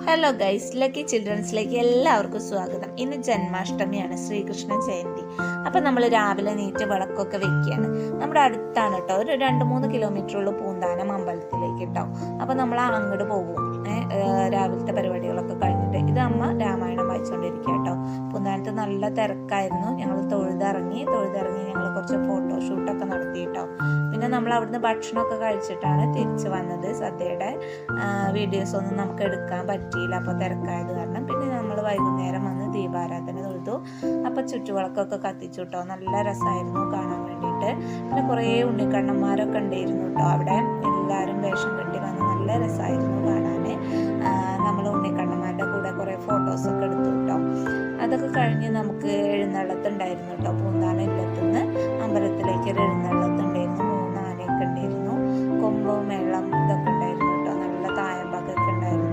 Hello guys, lucky ചിൽഡ്രൻസിലേക്ക് എല്ലാവർക്കും സ്വാഗതം. ഇന്ന് ജന്മാഷ്ടമിയാണ്, ശ്രീകൃഷ്ണ ജയന്തി. അപ്പം നമ്മൾ രാവിലെ നീറ്റ് വിളക്കൊക്കെ വെക്കുകയാണ്. നമ്മുടെ അടുത്താണ് കേട്ടോ, ഒരു 2-3 കിലോമീറ്ററുള്ള പൂന്താനം അമ്പലത്തിലേക്ക് കേട്ടോ. അപ്പം നമ്മൾ അങ്ങോട്ട് പോകും. രാവിലത്തെ പരിപാടികളൊക്കെ കഴിഞ്ഞിട്ട് ഇത് അമ്മ രാമായണം വായിച്ചുകൊണ്ടിരിക്കുക കേട്ടോ. പൂന്താനത്ത് നല്ല തിരക്കായിരുന്നു. ഞങ്ങൾ തൊഴുതിറങ്ങി ഞങ്ങൾ കുറച്ച് ഫോട്ടോഷൂട്ടൊക്കെ നടത്തി കേട്ടോ. പിന്നെ നമ്മൾ അവിടുന്ന് ഭക്ഷണമൊക്കെ കഴിച്ചിട്ടാണ് തിരിച്ച് വന്നത്. സദ്യയുടെ വീഡിയോസ് ഒന്നും നമുക്ക് എടുക്കാൻ പറ്റിയില്ല, അപ്പോൾ തിരക്കായത് കാരണം. പിന്നെ നമ്മൾ വൈകുന്നേരം വന്ന് ദീപാരാധന തൊഴുതു. അപ്പോൾ ചുറ്റുവിളക്കൊക്കെ കത്തിച്ചു കേട്ടോ. നല്ല രസമായിരുന്നു കാണാൻ വേണ്ടിയിട്ട്. പിന്നെ കുറേ ഉണ്ണിക്കണ്ണന്മാരൊക്കെ ഉണ്ടായിരുന്നു കേട്ടോ. അവിടെ എല്ലാവരും വേഷം കെട്ടി വന്ന് നല്ല രസമായിരുന്നു കാണാൻ. നമ്മൾ ഉണ്ണിക്കണ്ണന്മാരുടെ കൂടെ കുറേ ഫോട്ടോസൊക്കെ എടുത്തു കേട്ടോ. അതൊക്കെ കഴിഞ്ഞ് നമുക്ക് എഴുന്നള്ളത്തുണ്ടായിരുന്നു